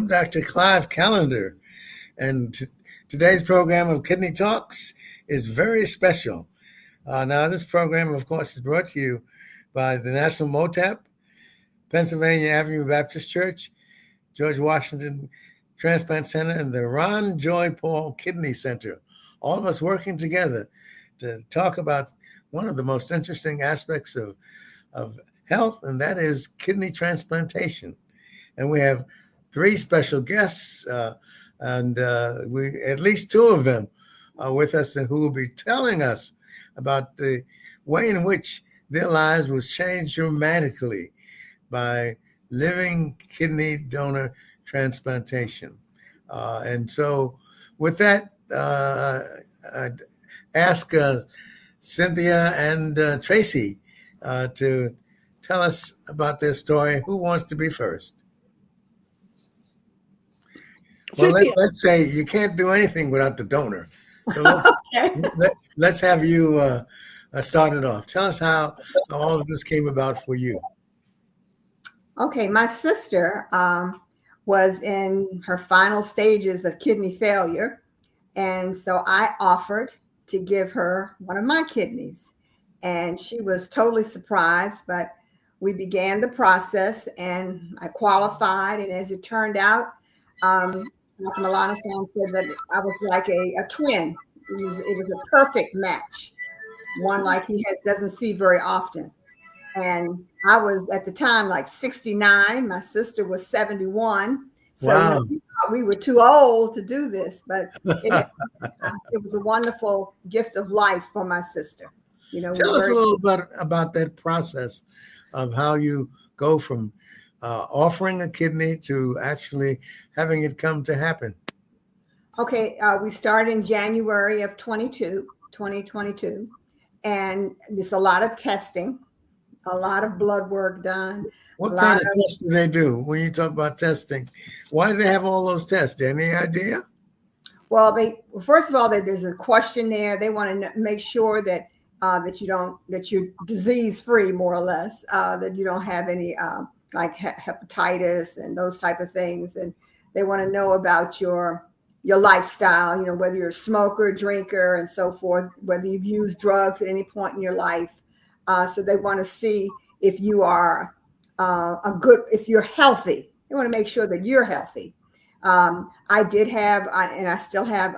I'm Dr. Clive Callender, and today's program of Kidney Talks is very special. Now, this program, of course, is brought to you by the National MOTAP, Pennsylvania Avenue Baptist Church, George Washington Transplant Center, and the Ron Joy Paul Kidney Center. All of us working together to talk about one of the most interesting aspects of health, and that is kidney transplantation. And we have three special guests, and we at least two of them are with us, and who will be telling us about the way in which their lives was changed dramatically by living kidney donor transplantation. And so, with that, I'd ask Cynthia and Tracy to tell us about their story. Who wants to be first? Well, let's say you can't do anything without the donor. So let's have you start it off. Tell us how all of this came about for you. Okay, my sister was in her final stages of kidney failure. And so I offered to give her one of my kidneys. And she was totally surprised, but we began the process and I qualified. And as it turned out, like Milana-san said, that I was like a twin. It was a perfect match, one like doesn't see very often. And I was at the time like 69. My sister was 71. So wow. We were too old to do this, but it was a wonderful gift of life for my sister. Tell us a little bit about that process of how you go from offering a kidney to actually having it come to happen. Okay, we started in January of 2022, and it's a lot of testing, a lot of blood work done. What kind of tests do they do when you talk about testing? Why do they have all those tests? Any idea? Well, first of all, there's a questionnaire. They want to make sure that you're disease free, more or less, that you don't have any like hepatitis and those type of things, and they want to know about your lifestyle. Whether you're a smoker, drinker, and so forth. Whether you've used drugs at any point in your life. So they want to see if you are if you're healthy. They want to make sure that you're healthy. I did have, and I still have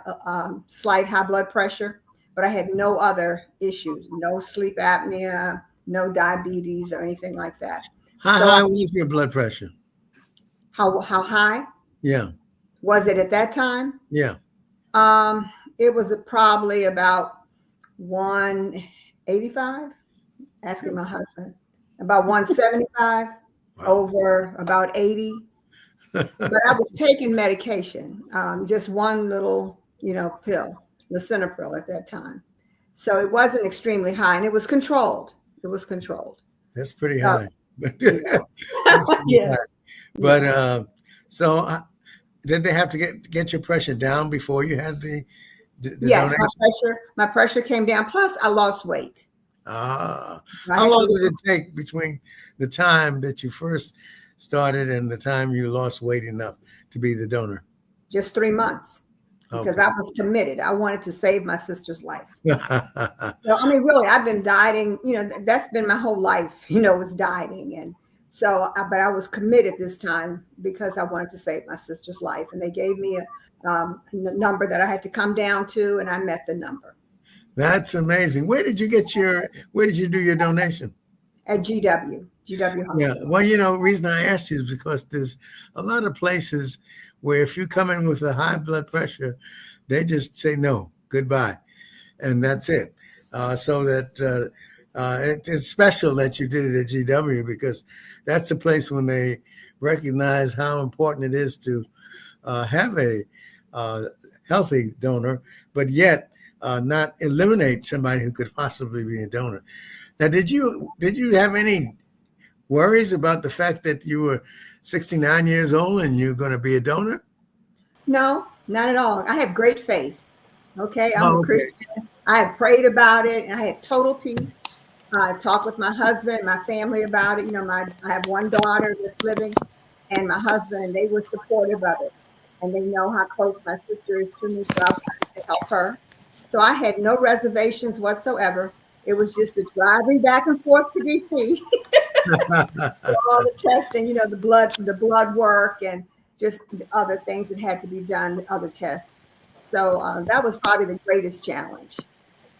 slight high blood pressure, but I had no other issues, no sleep apnea, no diabetes or anything like that. How high was your blood pressure? How high? Yeah. Was it at that time? Yeah. It was probably about 185. Asking my husband. About 175 over about 80. But I was taking medication, just one little, pill, lisinopril at that time. So it wasn't extremely high, and it was controlled. That's pretty high. Yeah. But so did they have to get your pressure down before you had the yes, donation? My pressure came down. Plus, I lost weight. How long did it take between the time that you first started and the time you lost weight enough to be the donor? Just 3 months, because I was committed. I wanted to save my sister's life. So, really, I've been dieting. That's been my whole life. Was dieting, and so, but I was committed this time because I wanted to save my sister's life, and they gave me a number that I had to come down to, and I met the number. That's amazing. Where did you do your donation? At GW Hospital. Yeah. Well, the reason I asked you is because there's a lot of places where if you come in with a high blood pressure, they just say no, goodbye, and that's it. So that it's special that you did it at GW, because that's a place when they recognize how important it is to have a healthy donor, but yet not eliminate somebody who could possibly be a donor. Now, did you have any worries about the fact that you were 69 years old and you're going to be a donor? No, not at all. I have great faith. Okay, I'm a Christian. I had prayed about it, and I had total peace. I talked with my husband and my family about it. I have one daughter that's living, and my husband, and they were supportive of it. And they know how close my sister is to me, so I wanted to help her. So I had no reservations whatsoever. It was just a driving back and forth to DC, all the testing, the blood work, and just the other things that had to be done, the other tests. So that was probably the greatest challenge.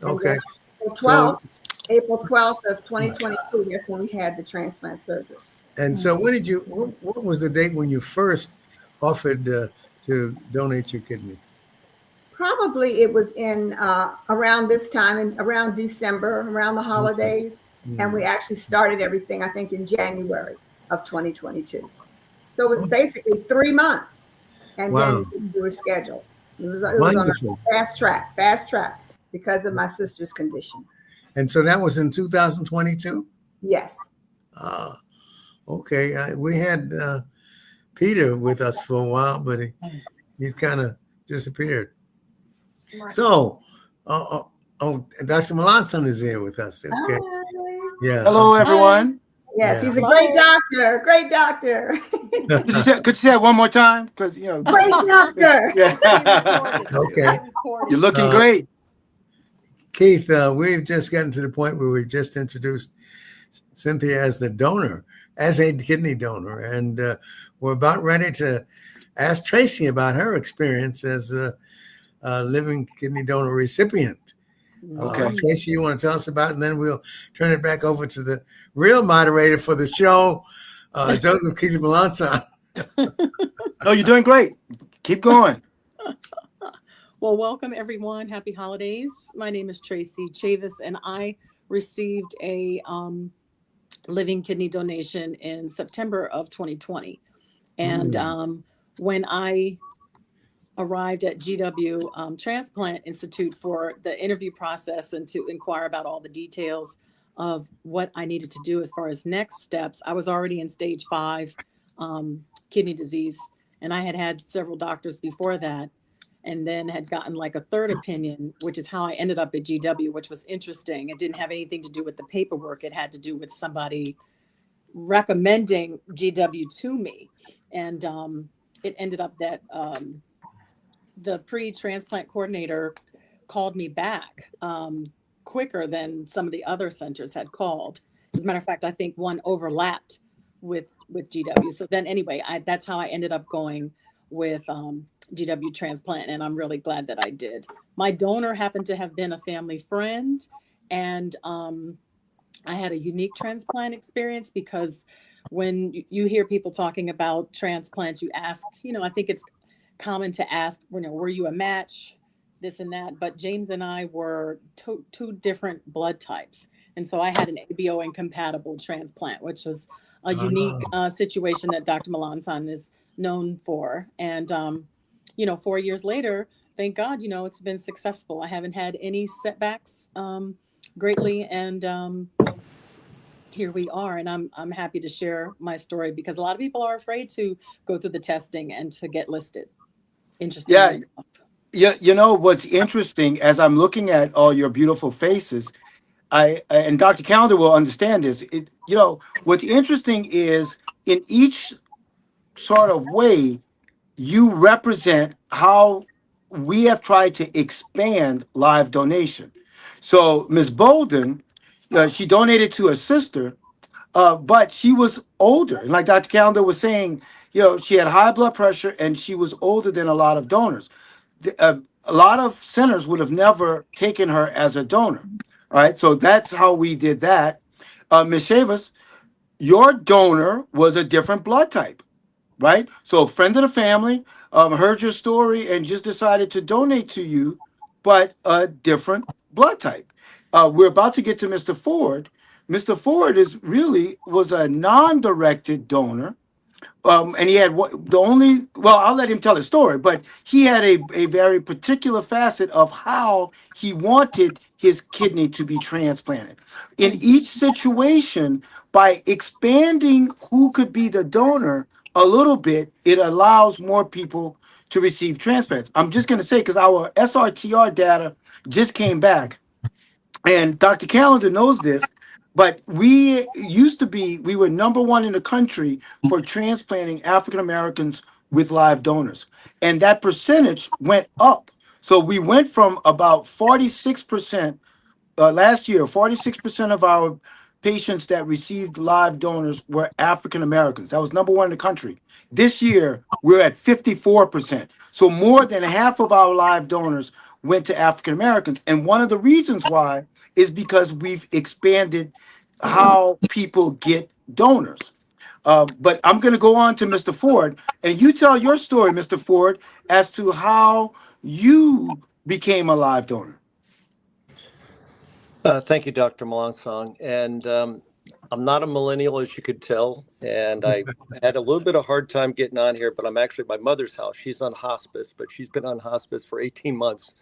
And Okay. then April 12th of 2022, that's when we had the transplant surgery. And so what was the date when you first offered to donate your kidney? Probably it was in around this time, around December, around the holidays. And we actually started everything, I think, in January of 2022. So it was basically 3 months. And then we were scheduled. It was on a fast track because of my sister's condition. And so that was in 2022? Yes. Okay. We had Peter with us for a while, but he's kind of disappeared. Right. So, Dr. Melanson is here with us. Okay. Hi. Yeah. Hello, everyone. Yes, he's a great doctor. Great doctor. Could you say it one more time? Because great doctor. Yeah. Okay. You're looking great. Keith, we've just gotten to the point where we just introduced Cynthia as the donor, as a kidney donor, and we're about ready to ask Tracy about her experience as a living kidney donor recipient. Okay. Tracy, you want to tell us about it, and then we'll turn it back over to the real moderator for the show, Joseph Keith Melanson. Oh, you're doing great. Keep going. Well, welcome everyone. Happy holidays. My name is Tracy Chavis, and I received a living kidney donation in September of 2020. And when I arrived at GW Transplant Institute for the interview process and to inquire about all the details of what I needed to do as far as next steps, I was already in stage 5 kidney disease, and I had had several doctors before that, and then had gotten like a third opinion, which is how I ended up at GW, which was interesting. It didn't have anything to do with the paperwork. It had to do with somebody recommending GW to me. And it ended up that the pre-transplant coordinator called me back quicker than some of the other centers had called. As a matter of fact, I think one overlapped with GW. So then anyway, that's how I ended up going with GW Transplant, and I'm really glad that I did. My donor happened to have been a family friend, and I had a unique transplant experience because when you hear people talking about transplants, you ask, I think it's common to ask, were you a match, this and that, but James and I were two different blood types. And so I had an ABO incompatible transplant, which was a unique situation that Dr. Melanson is known for. And, 4 years later, thank God, it's been successful. I haven't had any setbacks greatly. And here we are. And I'm happy to share my story because a lot of people are afraid to go through the testing and to get listed. Interesting. Yeah. What's interesting as I'm looking at all your beautiful faces, and Dr. Calendar will understand this. What's interesting is in each sort of way, you represent how we have tried to expand live donation. So Ms. Bolden, she donated to her sister, but she was older. And like Dr. Calendar was saying, she had high blood pressure and she was older than a lot of donors. A lot of centers would have never taken her as a donor. All right. So that's how we did that. Ms. Chavis, your donor was a different blood type, right? So a friend of the family heard your story and just decided to donate to you, but a different blood type. We're about to get to Mr. Ford. Mr. Ford was a non-directed donor. And he had I'll let him tell his story, but he had a very particular facet of how he wanted his kidney to be transplanted. In each situation, by expanding who could be the donor a little bit, it allows more people to receive transplants. I'm just going to say, because our SRTR data just came back, and Dr. Calendar knows this, but we were number one in the country for transplanting African Americans with live donors. And that percentage went up. So we went from about 46% last year, 46% of our patients that received live donors were African Americans. That was number one in the country. This year, we're at 54%. So more than half of our live donors went to African Americans. And one of the reasons why is because we've expanded how people get donors. But I'm going to go on to Mr. Ford, and you tell your story, Mr. Ford, as to how you became a live donor. Thank you, Dr. Melansong. And I'm not a millennial, as you could tell. And I had a little bit of hard time getting on here, but I'm actually at my mother's house. She's on hospice, but she's been on hospice for 18 months.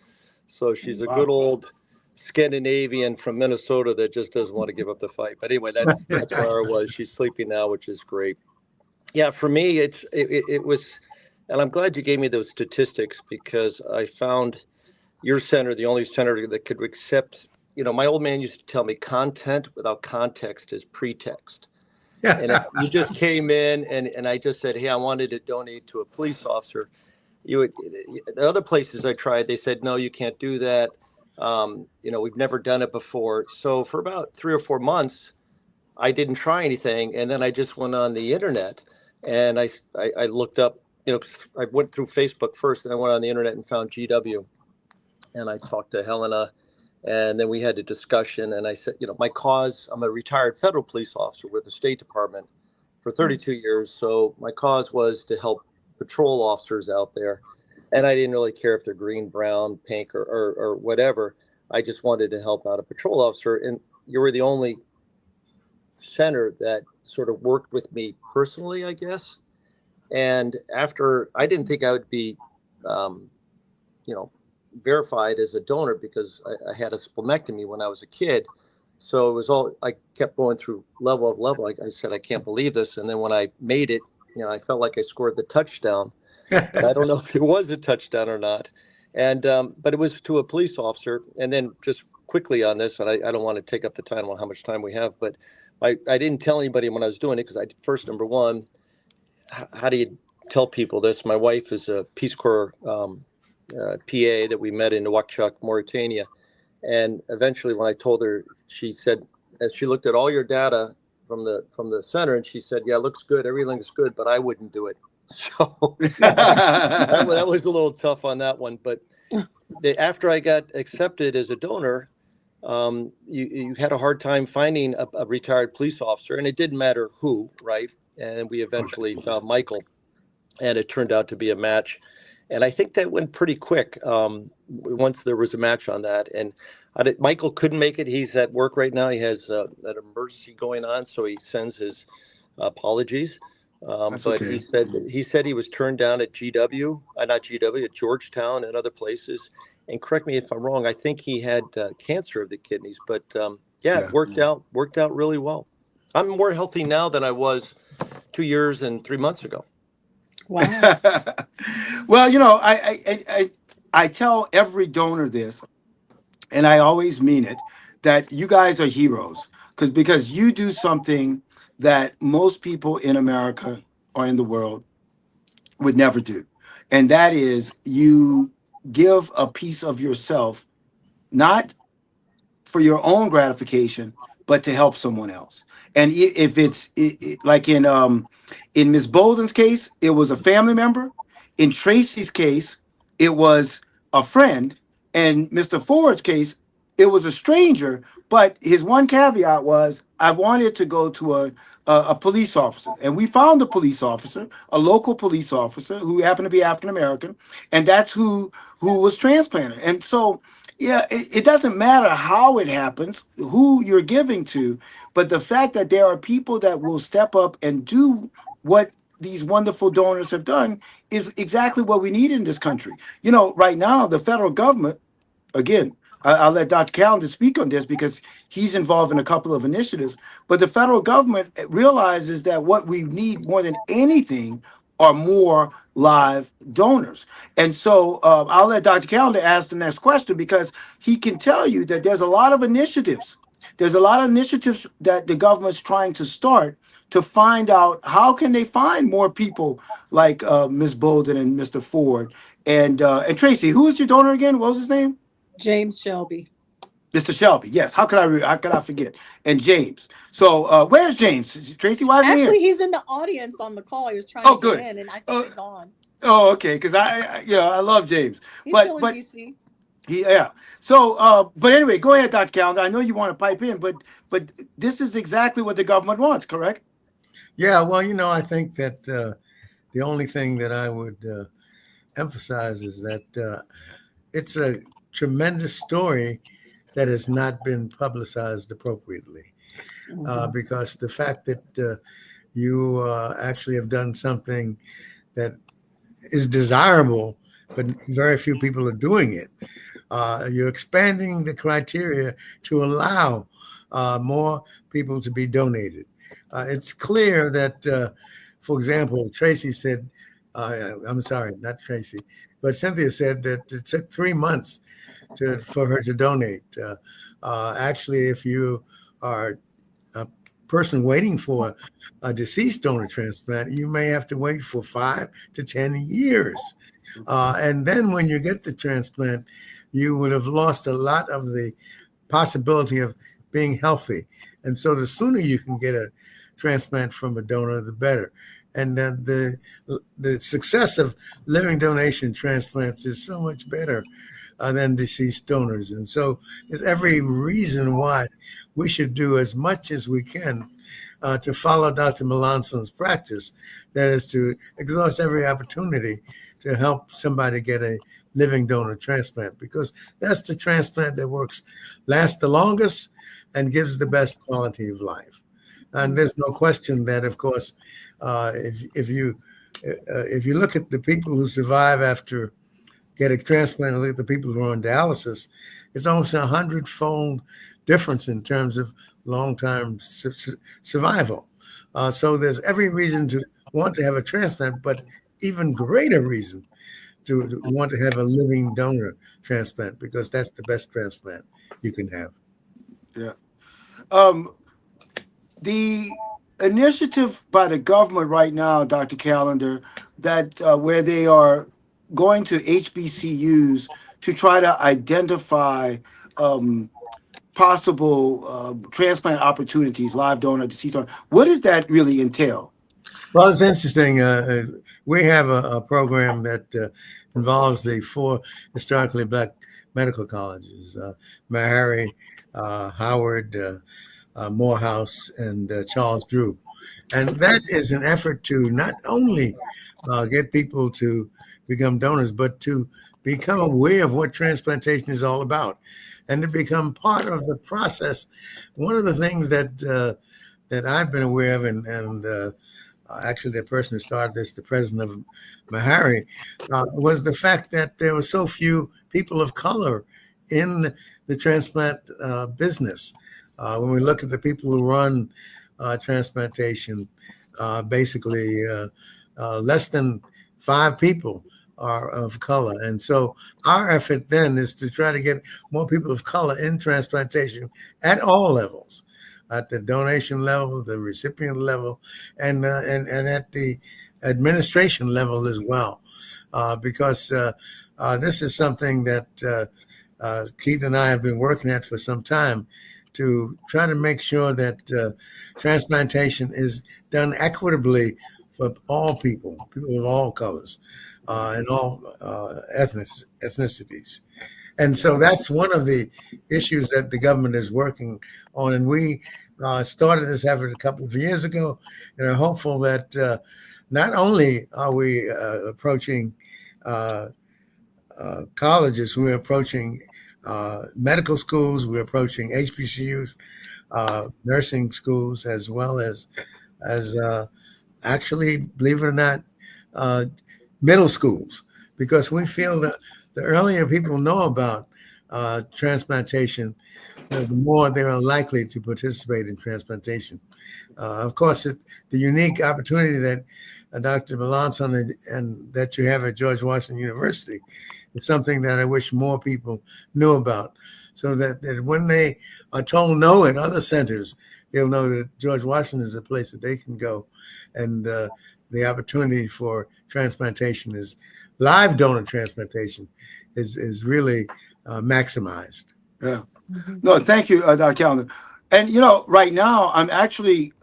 So she's a good old Scandinavian from Minnesota that just doesn't want to give up the fight. But anyway, that's where I was. She's sleeping now, which is great. Yeah, for me, it was, and I'm glad you gave me those statistics, because I found your center the only center that could accept. My old man used to tell me content without context is pretext. And if you just came in and I just said, hey, I wanted to donate to a police officer, the other places I tried, they said, no, you can't do that. We've never done it before. So for about 3 or 4 months, I didn't try anything. And then I just went on the internet and I looked up, I went through Facebook first, and I went on the internet and found GW. And I talked to Helena. And then we had a discussion, and I said, my cause, I'm a retired federal police officer with the State Department for 32 years. So my cause was to help patrol officers out there. And I didn't really care if they're green, brown, pink, or whatever. I just wanted to help out a patrol officer. And you were the only center that sort of worked with me personally, I guess. And after, I didn't think I would be, verified as a donor, because I had a splenectomy when I was a kid. So it was all, I kept going through level of level. I said, I can't believe this. And then when I made it, I felt like I scored the touchdown. I don't know if it was a touchdown or not. And, but it was to a police officer. And then just quickly on this, and I don't want to take up the time on how much time we have, but I didn't tell anybody when I was doing it, because first, number one, how do you tell people this? My wife is a Peace Corps PA that we met in Nouakchott, Mauritania. And eventually when I told her, she said, as she looked at all your data from the center, and she said, yeah, it looks good. Everything's good, but I wouldn't do it. So that was a little tough on that one. But after I got accepted as a donor, you had a hard time finding a retired police officer, and it didn't matter who, right? And we eventually found Michael, and it turned out to be a match. And I think that went pretty quick once there was a match on that. And Michael couldn't make it. He's at work right now. He has an emergency going on, so he sends his apologies. But okay. he said he was turned down at not GW, at Georgetown and other places. And correct me if I'm wrong, I think he had cancer of the kidneys. But it worked out really well. I'm more healthy now than I was 2 years and 3 months ago. Wow. Well, I tell every donor this, and I always mean it, that you guys are heroes, because you do something that most people in America or in the world would never do. And that is, you give a piece of yourself, not for your own gratification, but to help someone else. And if it's like in Ms. Bolden's case, it was a family member. In Tracy's case, it was a friend. And Mr. Ford's case, it was a stranger. But his one caveat was, I wanted to go to a police officer. And we found a police officer, a local police officer who happened to be African American. And that's who was transplanted. And so, yeah, it doesn't matter how it happens, who you're giving to, but the fact that there are people that will step up and do what these wonderful donors have done is exactly what we need in this country. Right now, the federal government, again, I'll let Dr. Callender speak on this because he's involved in a couple of initiatives, but the federal government realizes that what we need more than anything are more live donors. And so I'll let Dr. Callender ask the next question, because he can tell you that there's a lot of initiatives there's a lot of initiatives that the government's trying to start to find out how can they find more people like Ms. Bolden and Mr. Ford and Tracy. Who is your donor again? What was his name? James Shelby. Mr. Shelby. Yes. How could I forget? And James. So where's James? Tracy, why isn't he Actually, here? he's in the audience on the call. He was trying Oh, to good. get in, and I think he's on. Oh, okay. Because I love James. He's still in But DC. yeah. So, but anyway, go ahead, Dr. Calendar. I know you want to pipe in, but this is exactly what the government wants, correct? Yeah, well, I think that the only thing that I would emphasize is that it's a tremendous story that has not been publicized appropriately. Because the fact that you actually have done something that is desirable, but very few people are doing it. You're expanding the criteria to allow more people to be donated. It's clear that, for example, Tracy said, I'm sorry, not Tracy, but Cynthia said that it took 3 months for her to donate. Actually, if you are a person waiting for a deceased donor transplant, you may have to wait for 5 to 10 years. And then when you get the transplant, you would have lost a lot of the possibility of being healthy. And so the sooner you can get a transplant from a donor, the better. And the success of living donation transplants is so much better than deceased donors. And so there's every reason why we should do as much as we can to follow Dr. Melanson's practice, that is to exhaust every opportunity to help somebody get a living donor transplant, because that's the transplant that lasts the longest and gives the best quality of life. And there's no question that, of course, if you look at the people who survive after getting transplant, look at the people who are on dialysis, it's almost 100-fold difference in terms of long-term survival. So there's every reason to want to have a transplant, but even greater reason to want to have a living donor transplant, because that's the best transplant you can have. Yeah. The initiative by the government right now, Dr. Calendar, that where they are going to HBCUs to try to identify possible transplant opportunities, live donor, deceased donor. What does that really entail? Well, it's interesting. We have a program that involves the 4 historically Black medical colleges, Meharry, Howard, Morehouse, and Charles Drew. And that is an effort to not only get people to become donors, but to become aware of what transplantation is all about and to become part of the process. One of the things that I've been aware of, and actually the person who started this, the president of Meharry, was the fact that there were so few people of color in the transplant business. When we look at the people who run transplantation, basically less than 5 people are of color. And so our effort then is to try to get more people of color in transplantation at all levels, at the donation level, the recipient level, and at the administration level as well, because this is something that Keith and I have been working at for some time, to try to make sure that transplantation is done equitably for all people of all colors and all ethnicities. And so that's one of the issues that the government is working on. And we started this effort a couple of years ago and are hopeful that not only are we approaching colleges, we're approaching medical schools, we're approaching HBCUs, nursing schools, as well as actually, believe it or not, middle schools, because we feel that the earlier people know about transplantation, the more they are likely to participate in transplantation. Of course, the unique opportunity that Dr. Melancon and that you have at George Washington University It's something that I wish more people knew about, so that when they are told no at other centers, they'll know that George Washington is a place that they can go, and the opportunity for transplantation is live donor transplantation is really maximized. Yeah. Mhm. No, thank you, Dr. Calendar. And right now I'm actually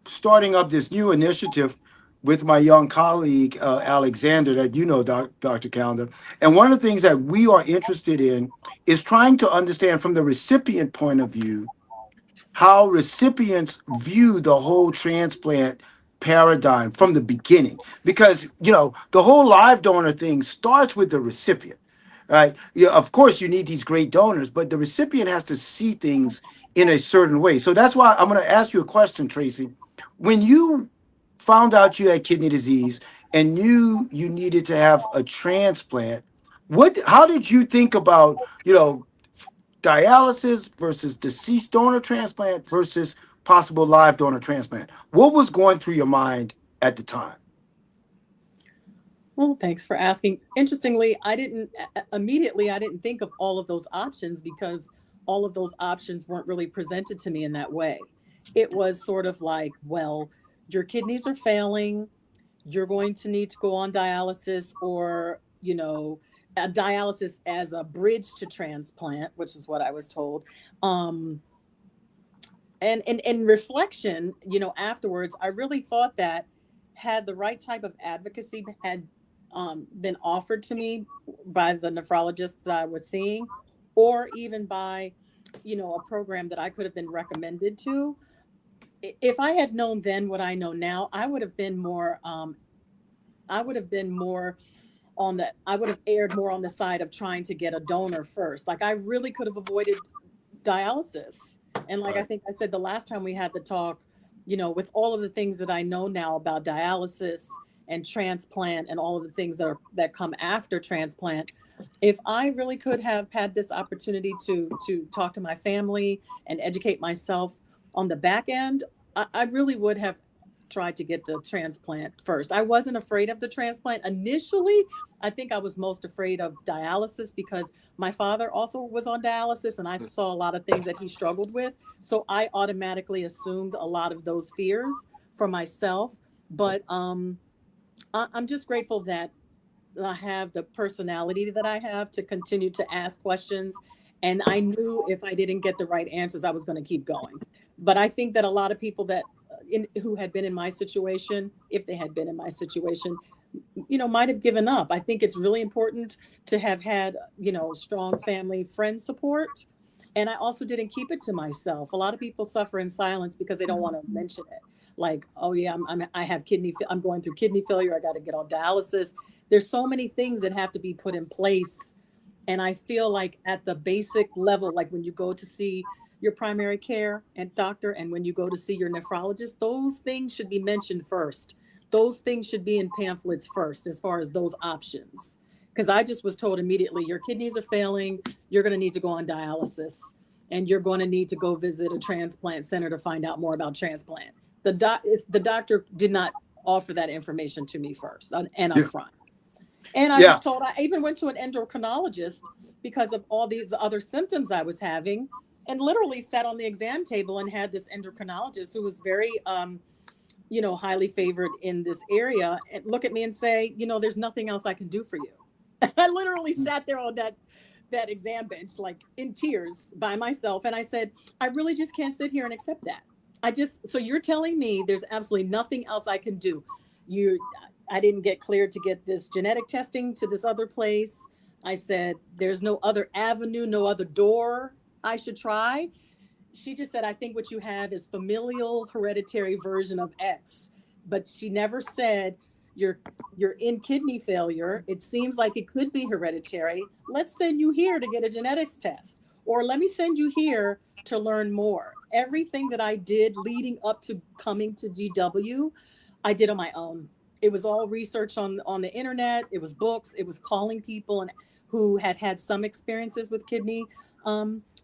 starting up this new initiative with my young colleague Alexander, that Dr. Calendar. And one of the things that we are interested in is trying to understand from the recipient point of view how recipients view the whole transplant paradigm from the beginning, because the whole live donor thing starts with the recipient, right? Yeah, of course you need these great donors, but the recipient has to see things in a certain way. So that's why I'm going to ask you a question, Tracy. When you found out you had kidney disease and knew you needed to have a transplant, how did you think about dialysis versus deceased donor transplant versus possible live donor transplant? What was going through your mind at the time? Well, thanks for asking. Interestingly, I didn't think of all of those options because all of those options weren't really presented to me in that way. It was sort of like, well, your kidneys are failing, you're going to need to go on dialysis, or, a dialysis as a bridge to transplant, which is what I was told. And in reflection, afterwards, I really thought that had the right type of advocacy had been offered to me by the nephrologist that I was seeing, or even by, a program that I could have been recommended to. If I had known then what I know now, I would have been more. I would have erred more on the side of trying to get a donor first. Like I really could have avoided dialysis. And like I think I said the last time we had the talk, with all of the things that I know now about dialysis and transplant and all of the things that come after transplant, if I really could have had this opportunity to talk to my family and educate myself on the back end, I really would have tried to get the transplant first. I wasn't afraid of the transplant initially. I think I was most afraid of dialysis because my father also was on dialysis and I saw a lot of things that he struggled with. So I automatically assumed a lot of those fears for myself. But I'm just grateful that I have the personality that I have to continue to ask questions. And I knew if I didn't get the right answers, I was going to keep going. But I think that a lot of people who had been in my situation, if they had been in my situation, might have given up. I think it's really important to have had, strong family, friend support. And I also didn't keep it to myself. A lot of people suffer in silence because they don't want to mention it. Like, oh yeah, I'm going through kidney failure. I got to get on dialysis. There's so many things that have to be put in place. And I feel like at the basic level, like when you go to see your primary care and doctor, and when you go to see your nephrologist, those things should be mentioned first. Those things should be in pamphlets first, as far as those options. Because I just was told immediately, your kidneys are failing, you're going to need to go on dialysis, and you're going to need to go visit a transplant center to find out more about transplant. The doctor did not offer that information to me first and up front. And I was told, I even went to an endocrinologist because of all these other symptoms I was having, and literally sat on the exam table and had this endocrinologist who was very, highly favored in this area, and look at me and say, there's nothing else I can do for you. I literally sat there on that exam bench, like in tears by myself. And I said, I really just can't sit here and accept that. So you're telling me there's absolutely nothing else I can do. I didn't get cleared to get this genetic testing to this other place. I said, there's no other avenue, no other door I should try. She just said, I think what you have is familial hereditary version of X. But she never said, you're in kidney failure. It seems like it could be hereditary. Let's send you here to get a genetics test. Or let me send you here to learn more. Everything that I did leading up to coming to GW, I did on my own. It was all research on the internet. It was books. It was calling people and who had some experiences with kidney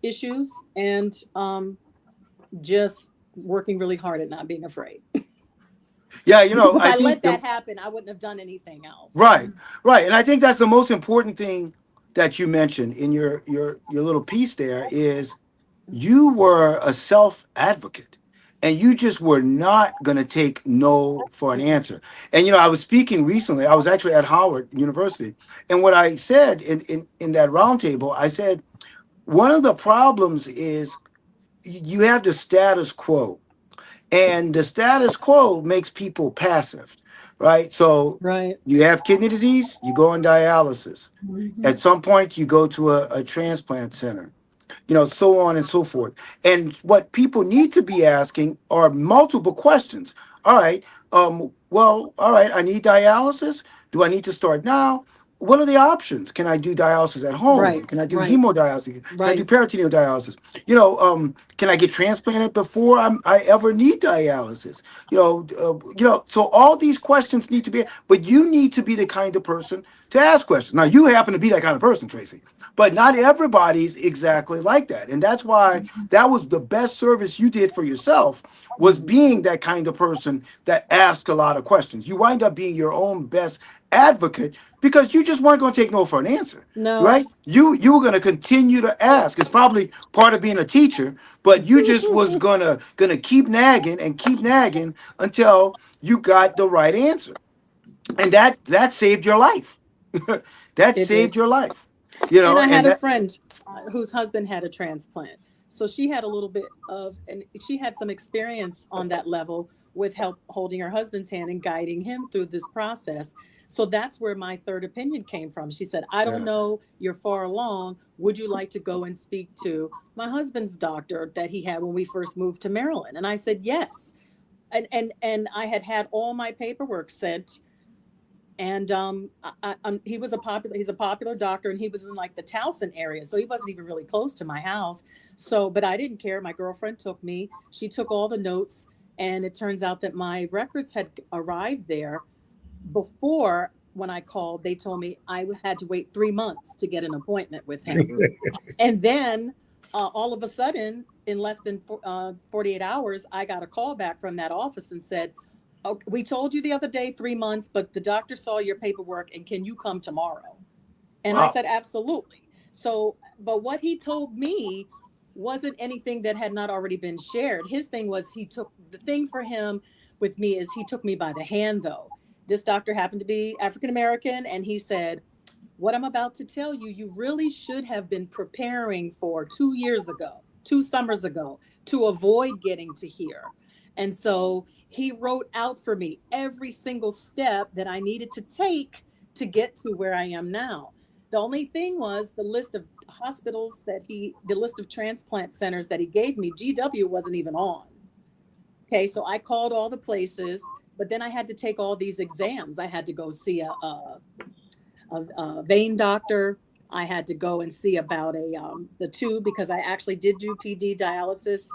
issues, and just working really hard at not being afraid. Yeah, Because if I I think let that happen, I wouldn't have done anything else. right, right, and I think that's the most important thing that you mentioned in your little piece there is you were a self advocate and you just were not going to take no for an answer. And I was speaking recently, I was actually at Howard University, and what I said in that roundtable, I said one of the problems is you have the status quo, and the status quo makes people passive, right? So Right. you have kidney disease, you go on dialysis. Mhm. At some point you go to a transplant center, so on and so forth. And what people need to be asking are multiple questions. All right, well, all right, I need dialysis. Do I need to start now? What are the options? Can I do dialysis at home? Right. Can I do Right. hemodialysis? Can I do Right. peritoneal dialysis? Can I get transplanted before I ever need dialysis? So all these questions need to be, but you need to be the kind of person to ask questions. Now, you happen to be that kind of person, Tracy, but not everybody's exactly like that. And that's why that was the best service you did for yourself, was Mhm. being that kind of person that asked a lot of questions. You wind up being your own best advocate because you just weren't going to take no for an answer, No. right? You were going to continue to ask. It's probably part of being a teacher, but you just was gonna keep nagging until you got the right answer, and that saved your life. That It did. saved your life, And I and had a that friend whose husband had a transplant. So she had a little bit of, and she had some experience on that level with help holding her husband's hand and guiding him through this process. So that's where my third opinion came from. She said, I don't yeah, know, you're far along. Would you like to go and speak to my husband's doctor that he had when we first moved to Maryland? And I said, yes. And I had all my paperwork sent, and he's a popular doctor, and he was in like the Towson area, so he wasn't even really close to my house. So, but I didn't care. My girlfriend took me. She took all the notes, and it turns out that my records had arrived there before. When I called, they told me I had to wait 3 months to get an appointment with him. And then all of a sudden, in less than 48 hours, I got a call back from that office and said, oh, we told you the other day 3 months, but the doctor saw your paperwork, and can you come tomorrow? And I wow, said, absolutely. So, but what he told me wasn't anything that had not already been shared. His thing was, he took the thing for him with me is he took me by the hand, though. This doctor happened to be African American, and he said, what I'm about to tell you, you really should have been preparing for 2 years ago, 2 summers ago, to avoid getting to here. And so he wrote out for me every single step that I needed to take to get to where I am now. The only thing was the list of hospitals the list of transplant centers that he gave me, GW wasn't even on. Okay, so I called all the places, but then I had to take all these exams. I had to go see a vein doctor. I had to go and see about the tube, because I actually did do PD dialysis,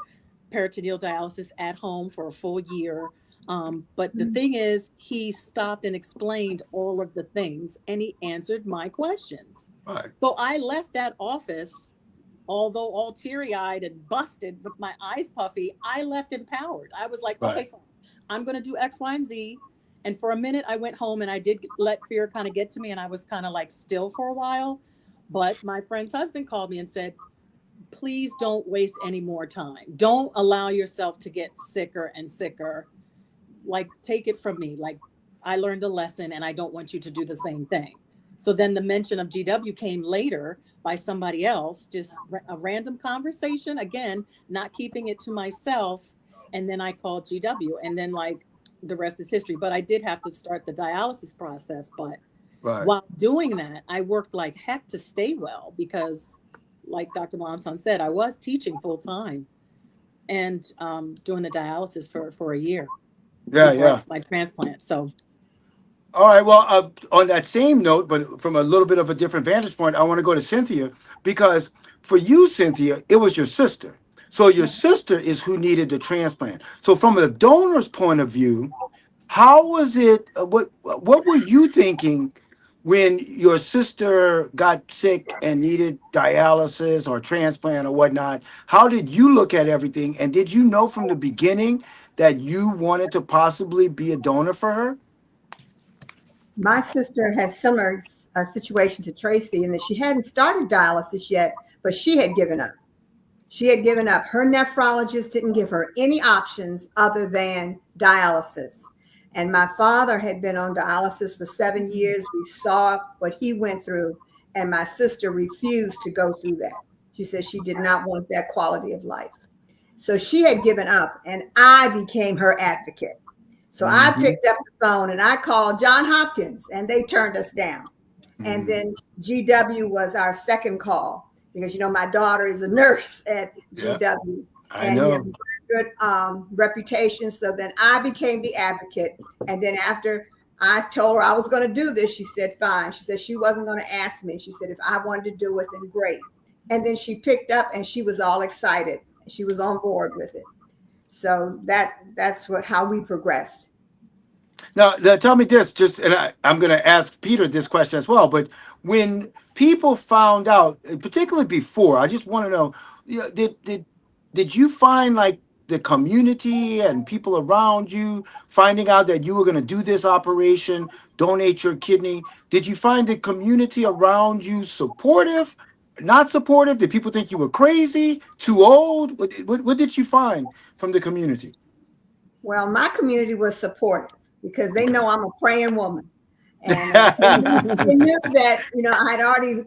peritoneal dialysis at home for a full year. But the thing is, he stopped and explained all of the things, and he answered my questions. right, So I left that office, although all teary eyed and busted with my eyes puffy. I left empowered. I was like, right, okay, fine. I'm going to do X, Y, and Z. And for a minute, I went home and I did let fear kind of get to me, and I was kind of like still for a while. But my friend's husband called me and said, please don't waste any more time. Don't allow yourself to get sicker and sicker. Like, take it from me. Like, I learned a lesson, and I don't want you to do the same thing. So then the mention of GW came later by somebody else, just a random conversation, again, not keeping it to myself. And then I called GW, and then like the rest is history. But I did have to start the dialysis process. But right. while doing that, I worked like heck to stay well, because like Dr. Monson said, I was teaching full time and doing the dialysis for a year Yeah, before I yeah. had my transplant. So All right. Well, on that same note, but from a little bit of a different vantage point, I want to go to Cynthia, because for you, Cynthia, it was your sister. So your sister is who needed the transplant. So from a donor's point of view, how was it? What were you thinking when your sister got sick and needed dialysis or transplant or whatnot? How did you look at everything? And did you know from the beginning that you wanted to possibly be a donor for her? My sister had similar situation to Tracy in that she hadn't started dialysis yet, but she had given up. She had given up. Her nephrologist didn't give her any options other than dialysis. And my father had been on dialysis for 7 years. We saw what he went through, and my sister refused to go through that. She said she did not want that quality of life. So she had given up, and I became her advocate. So I picked up the phone and I called Johns Hopkins, and they turned us down. And then GW was our second call because, you know, my daughter is a nurse at GW. I know. He has a good reputation. So then I became the advocate. And then after I told her I was going to do this, she said, fine. She said she wasn't going to ask me. She said, if I wanted to do it, then great. And then she picked up and she was all excited. She was on board with it. So that's how we progressed. Now, tell me this, and I'm going to ask Peter this question as well, but when people found out, particularly before, I just want to know, did you find like the community and people around you finding out that you were going to do this operation, donate your kidney? Did you find the community around you supportive, not supportive? Did people think you were crazy, too old? What did you find from the community? Well, my community was supportive because they know I'm a praying woman. And they knew that, you know, I'd already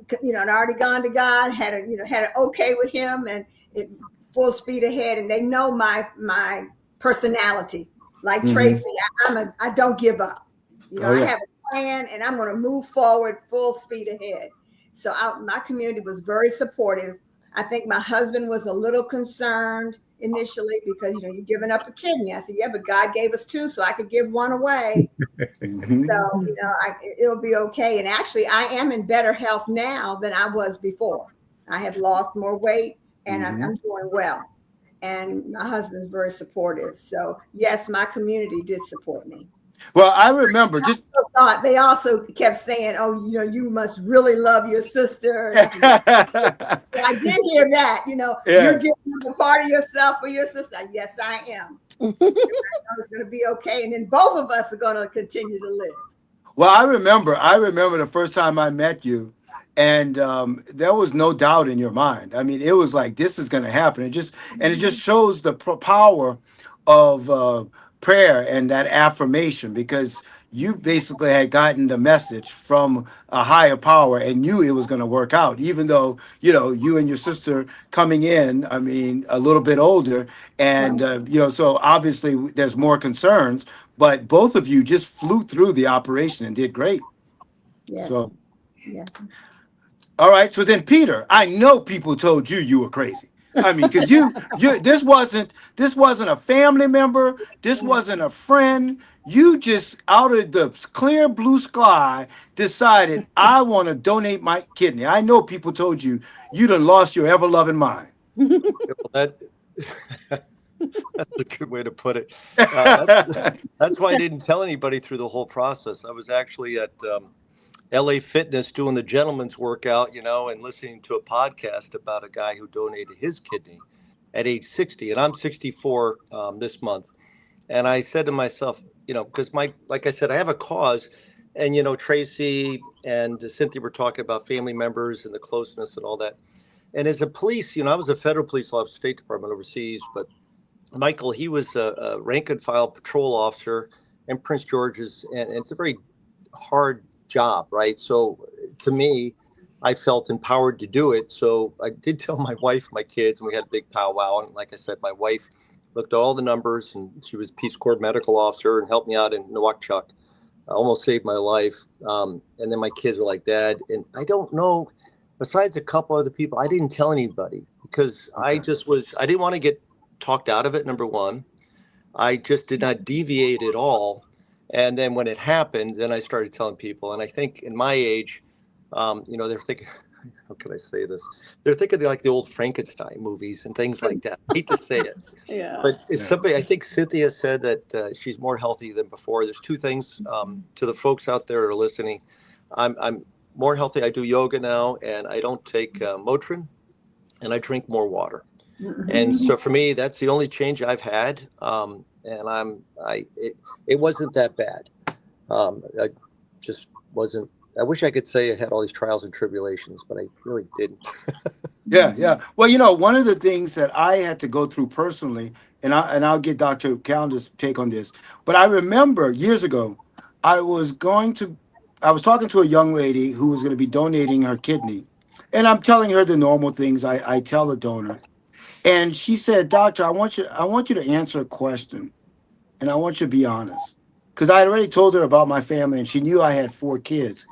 gone to God, had an okay with him, and it full speed ahead. And they know my personality, like Tracy. I don't give up. You know, I have a plan, and I'm going to move forward full speed ahead. So my community was very supportive. I think my husband was a little concerned initially because, you know, you're giving up a kidney. I said, yeah, but God gave us two, so I could give one away. So, you know, it'll be okay. And actually, I am in better health now than I was before. I have lost more weight, and I'm doing well. And my husband's very supportive. So, yes, my community did support me. Well, I remember they also kept saying, oh, you know, you must really love your sister. I did hear that, you know, you're giving a part of yourself for your sister. Yes, I am. I know it's going to be okay. And then both of us are going to continue to live. Well, I remember the first time I met you, and there was no doubt in your mind. I mean, it was like, this is going to happen. It just shows the power of prayer and that affirmation, because you basically had gotten the message from a higher power and knew it was going to work out, even though, you know, you and your sister coming in, I mean, a little bit older, and you know, so obviously there's more concerns, but both of you just flew through the operation and did great. Yes. So yes. All right, so then Peter, I know people told you were crazy. I mean, because you this wasn't a family member, this wasn't a friend. You just out of the clear blue sky decided, I want to donate my kidney. I know people told you done lost your ever loving mind. Well, that's a good way to put it. That's why I didn't tell anybody through the whole process. I was actually at LA Fitness doing the gentleman's workout, you know, and listening to a podcast about a guy who donated his kidney at age 60. And I'm 64 this month. And I said to myself, you know, because like I said, I have a cause. And, you know, Tracy and Cynthia were talking about family members and the closeness and all that. And as a police, you know, I was a federal police officer, State Department overseas, but Michael, he was a rank and file patrol officer in Prince George's, and it's a very hard job, right? So to me, I felt empowered to do it. So I did tell my wife, my kids, and we had a big powwow. And like I said, my wife looked at all the numbers, and she was Peace Corps medical officer and helped me out in Nowakchuk. Almost saved my life. And then my kids were like, Dad, and I don't know, besides a couple other people, I didn't tell anybody because I didn't want to get talked out of it, number one. I just did not deviate at all. And then when it happened, then I started telling people. And I think in my age, you know, they're thinking, how can I say this? They're thinking like the old Frankenstein movies and things like that. I hate to say it. Yeah. But it's something, I think Cynthia said that she's more healthy than before. There's two things to the folks out there that are listening. I'm more healthy. I do yoga now, and I don't take Motrin, and I drink more water. And so for me, that's the only change I've had. And and it wasn't that bad. I just wasn't. I wish I could say I had all these trials and tribulations, but I really didn't. Yeah. Well, one of the things that I had to go through personally, and I'll get Dr. Calendar's take on this, but I remember years ago, I was talking to a young lady who was going to be donating her kidney, and I'm telling her the normal things I tell a donor, and she said, "Doctor, I want you to answer a question, and I want you to be honest," because I had already told her about my family, and she knew I had 4 kids,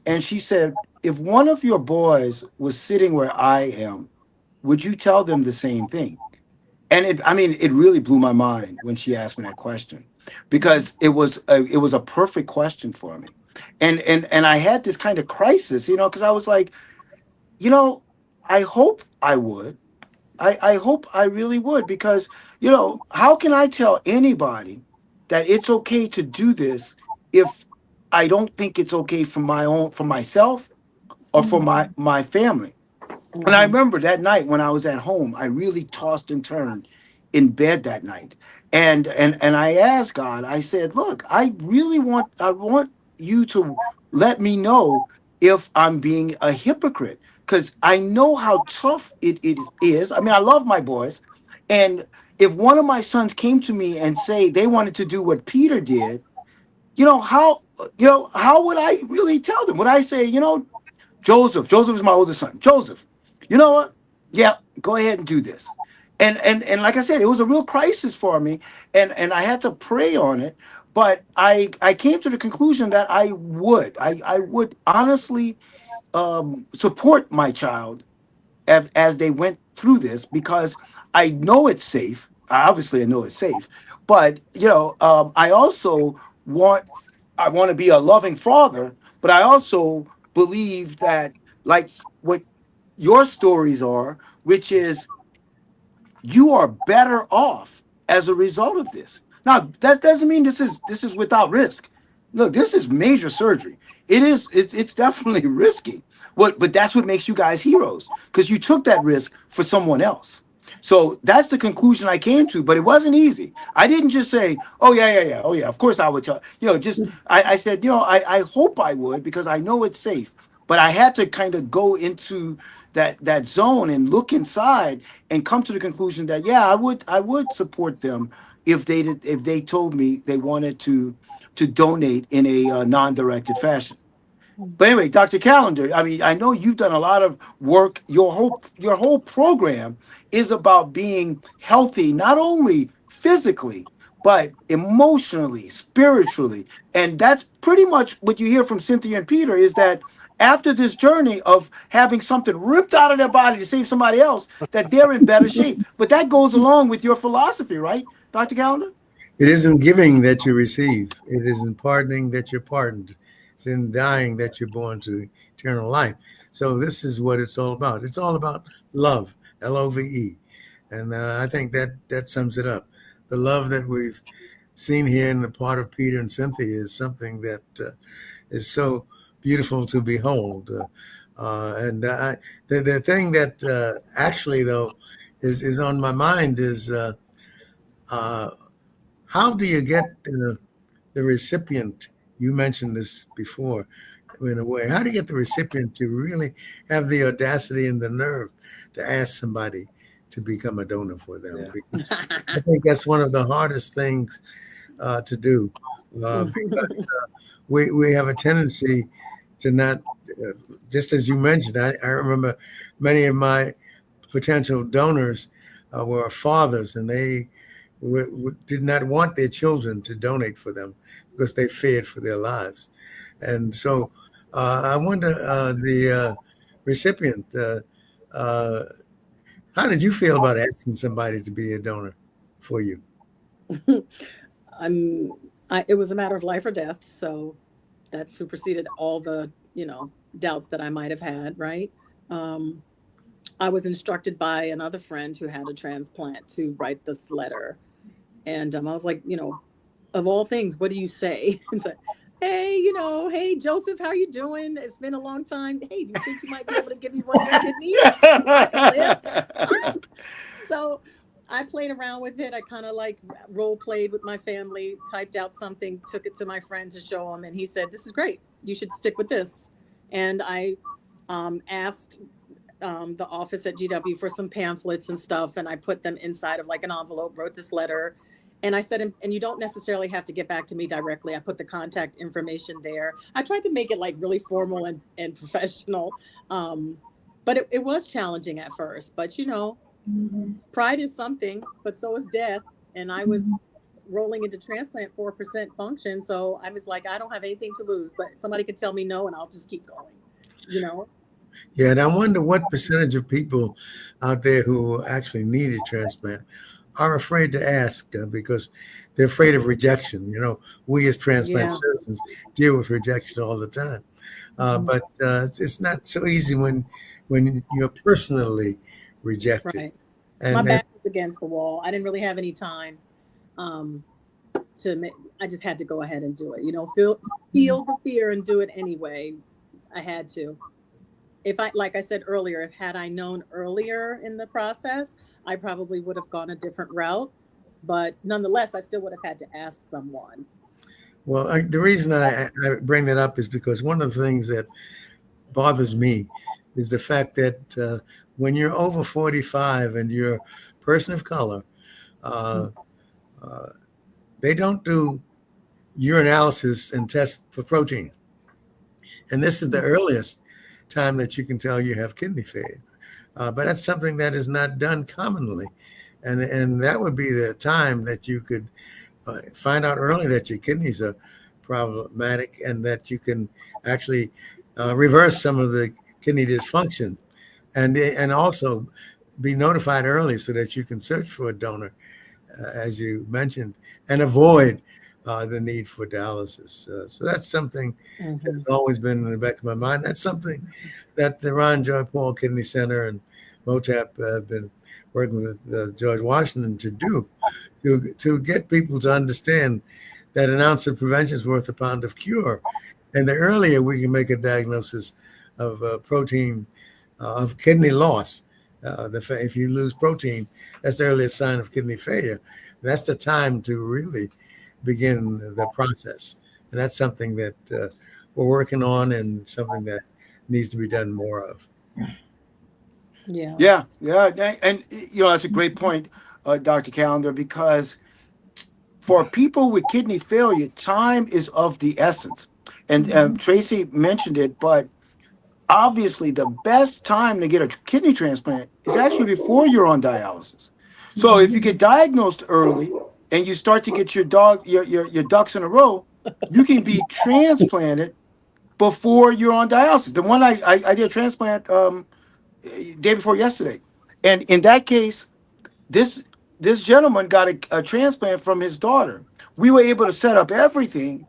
and she said, "If one of your boys was sitting where I am, would you tell them the same thing?" And it really blew my mind when she asked me that question, because it was a perfect question for me, and I had this kind of crisis, because I was like, I hope I would. I hope I really would, because how can I tell anybody that it's okay to do this if I don't think it's okay for myself or for my family? And I remember that night when I was at home, I really tossed and turned in bed that night. And I asked God, I said, "Look, I want you to let me know if I'm being a hypocrite, because I know how tough it is. I mean, I love my boys. And if one of my sons came to me and say they wanted to do what Peter did, how would I really tell them? Would I say, Joseph is my oldest son. Joseph, you know what? Yeah, go ahead and do this." And like I said, it was a real crisis for me, and I had to pray on it. But I came to the conclusion that I would honestly support my child as they went through this, because I know it's safe. Obviously, I know it's safe, but I also want to be a loving father, but I also believe that, like what your stories are, which is you are better off as a result of this. Now, that doesn't mean this is without risk. Look, this is major surgery. It's definitely risky. But that's what makes you guys heroes, because you took that risk for someone else. So that's the conclusion I came to, but it wasn't easy. I didn't just say, "Oh yeah, oh yeah, of course I would tell." I said, I hope I would, because I know it's safe. But I had to kind of go into that zone and look inside and come to the conclusion that, yeah, I would support them if they told me they wanted to donate in a non-directed fashion. But anyway, Dr. Calendar, I mean, I know you've done a lot of work. Your whole program is about being healthy, not only physically, but emotionally, spiritually. And that's pretty much what you hear from Cynthia and Peter, is that after this journey of having something ripped out of their body to save somebody else, that they're in better shape. But that goes along with your philosophy, right, Dr. Calendar? It isn't giving that you receive. It is in pardoning that you're pardoned. It's in dying that you're born to eternal life. So this is what it's all about. It's all about love, LOVE. And I think that sums it up. The love that we've seen here in the part of Peter and Cynthia is something that is so beautiful to behold. The thing that actually, though, is on my mind is how do you get the recipient? You mentioned this before, in a way. How do you get the recipient to really have the audacity and the nerve to ask somebody to become a donor for them? Yeah. Because I think that's one of the hardest things to do. Because we have a tendency to not, just as you mentioned, I remember many of my potential donors were fathers, and they did not want their children to donate for them because they feared for their lives. And so I wonder, the recipient, how did you feel about asking somebody to be a donor for you? It was a matter of life or death, so that superseded all the doubts that I might have had, right? I was instructed by another friend who had a transplant to write this letter. And I was like, of all things, what do you say? It's like, hey, hey, Joseph, how you doing? It's been a long time. Hey, do you think you might be able to give me one of your kidneys? So I played around with it. I kind of like role played with my family, typed out something, took it to my friend to show him, and he said, "This is great. You should stick with this." And I asked the office at GW for some pamphlets and stuff, and I put them inside of like an envelope, wrote this letter, and I said, and you don't necessarily have to get back to me directly. I put the contact information there. I tried to make it like really formal and professional, but it was challenging at first. But you know, pride is something, but so is death. And I was rolling into transplant 4% function, so I was like, I don't have anything to lose, but somebody could tell me no, and I'll just keep going. You know. Yeah, and I wonder what percentage of people out there who actually need a transplant are afraid to ask because they're afraid of rejection. You know, we as transplant surgeons deal with rejection all the time, but it's not so easy when you're personally rejected. Right. And my back was against the wall. I didn't really have any time I just had to go ahead and do it. You know, feel the fear and do it anyway. I had to. Like I said earlier, had I known earlier in the process, I probably would have gone a different route. But nonetheless, I still would have had to ask someone. Well, the reason I bring that up is because one of the things that bothers me is the fact that when you're over 45 and you're a person of color, they don't do urinalysis and test for protein. And this is the earliest time that you can tell you have kidney failure. But that's something that is not done commonly. And that would be the time that you could find out early that your kidneys are problematic and that you can actually reverse some of the kidney dysfunction and also be notified early so that you can search for a donor, as you mentioned, and avoid the need for dialysis. So that's something that's always been in the back of my mind. That's something that the Ron Joy Paul Kidney Center and MOTAP have been working with George Washington to do, to get people to understand that an ounce of prevention is worth a pound of cure. And the earlier we can make a diagnosis of protein, of kidney loss, if you lose protein, that's the earliest sign of kidney failure. That's the time to really begin the process. And that's something that we're working on and something that needs to be done more of. Yeah. And, you know, that's a great point, Dr. Callender, because for people with kidney failure, time is of the essence. And Tracy mentioned it, but obviously the best time to get a kidney transplant is actually before you're on dialysis. So if you get diagnosed early and you start to get your ducks in a row, you can be transplanted before you're on dialysis. The one I did a transplant day before yesterday, and in that case, this gentleman got a transplant from his daughter. We were able to set up everything,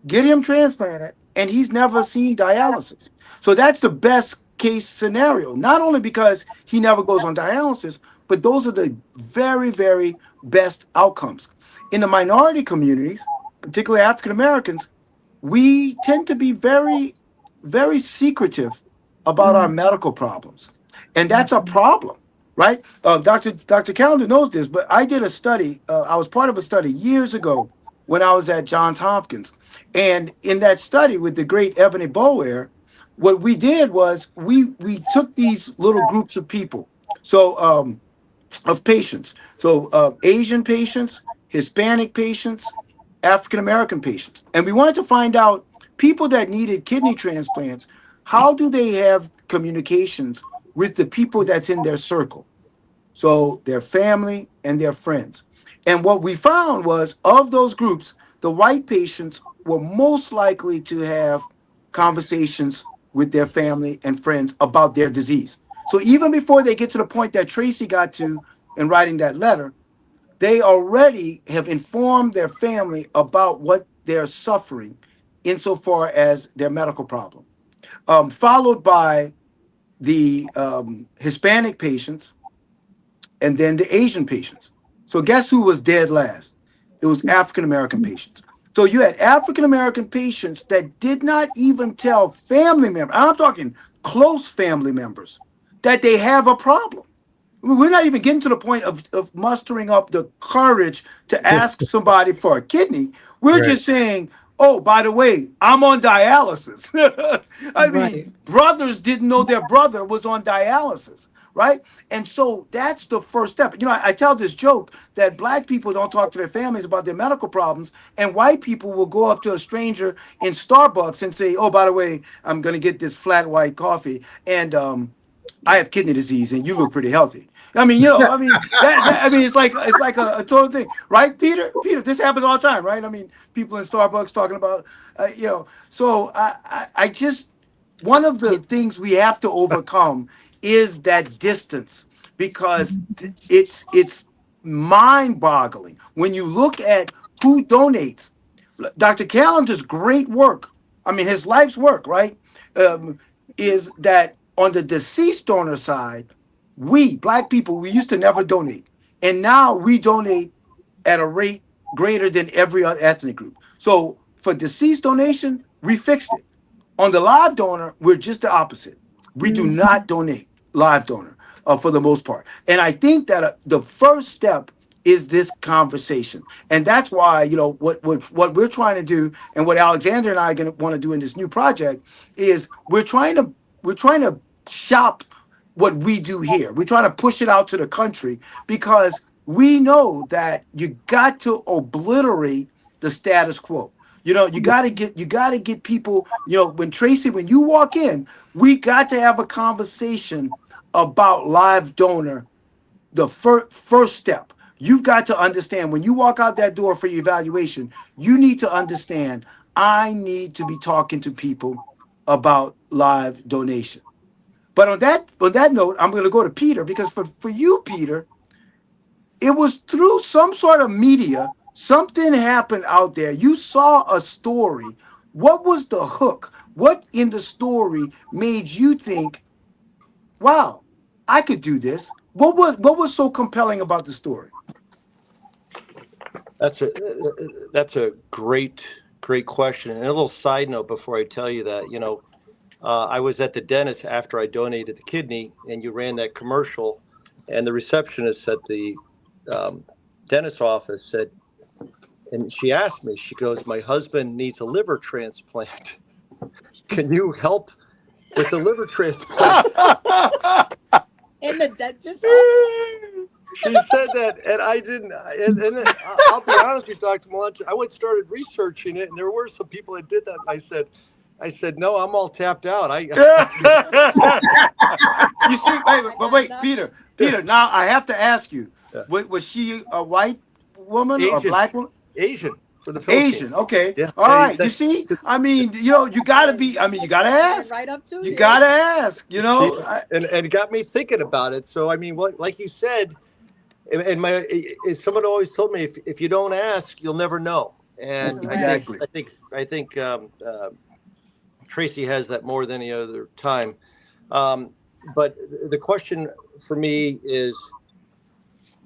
get him transplanted, and he's never seen dialysis. So that's the best case scenario, not only because he never goes on dialysis, but those are the very, very best outcomes. In the minority communities, particularly African Americans, we tend to be very, very secretive about our medical problems. And that's a problem, right? Dr. Callender knows this, but I did a study. I was part of a study years ago when I was at Johns Hopkins. And in that study with the great Ebony Boer, what we did was we took these little groups of people, of patients. So Asian patients, Hispanic patients, African American patients. And we wanted to find out people that needed kidney transplants, how do they have communications with the people that's in their circle? So their family and their friends. And what we found was, of those groups, the white patients were most likely to have conversations with their family and friends about their disease. So even before they get to the point that Tracy got to in writing that letter, they already have informed their family about what they're suffering insofar as their medical problem. Followed by the Hispanic patients and then the Asian patients. So guess who was dead last? It was African American patients. So you had African American patients that did not even tell family members, I'm talking close family members, that they have a problem. We're not even getting to the point of mustering up the courage to ask somebody for a kidney. We're Right. just saying, oh, by the way, I'm on dialysis. I Right. mean, brothers didn't know their brother was on dialysis, right? And so that's the first step. You know, I tell this joke that black people don't talk to their families about their medical problems, and white people will go up to a stranger in Starbucks and say, oh, by the way, I'm going to get this flat white coffee, and I have kidney disease, and you look pretty healthy. I mean, you know, I mean, I mean, it's like a total thing, right, Peter? Peter, this happens all the time, right? I mean, people in Starbucks talking about, you know. So I just one of the things we have to overcome is that distance because it's mind-boggling when you look at who donates. Dr. Calendar's great work, I mean, his life's work, right, is that on the deceased donor side, we, black people, we used to never donate. And now we donate at a rate greater than every other ethnic group. So for deceased donation, we fixed it. On the live donor, we're just the opposite. We do not donate live donor for the most part. And I think that the first step is this conversation. And that's why, you know, what we're trying to do and what Alexander and I are going to want to do in this new project is we're trying to shop what we do here. We're trying to push it out to the country because we know that you got to obliterate the status quo. You know, you gotta get people, you know, when you walk in, we got to have a conversation about live donor, the first step. You've got to understand when you walk out that door for your evaluation, you need to understand I need to be talking to people about live donation. But on that note, I'm going to go to Peter because for you, Peter, it was through some sort of media. Something happened out there. You saw a story. What was the hook? What in the story made you think, "Wow, I could do this"? What was so compelling about the story? That's a great question. And a little side note before I tell you that, you know, I was at the dentist after I donated the kidney, and you ran that commercial, and the receptionist at the dentist office said, and she asked me, she goes, "My husband needs a liver transplant. Can you help with the liver transplant?" In the dentist office? She said that, and I didn't. And then I'll be honest with you, Dr. Melange, I went started researching it, and there were some people that did that. I said, no, I'm all tapped out. You see, wait, Peter. Now I have to ask you: Yeah. was she a white woman or a Asian. black woman? Asian for the Philippines. Asian. Okay. Yeah. All right. You see, I mean, you know, you gotta be. I mean, you gotta ask. Right up to You gotta ask. You know. And it got me thinking about it. So I mean, like you said, and someone always told me, if you don't ask, you'll never know. And Exactly. I think Tracy has that more than any other time. But the question for me is,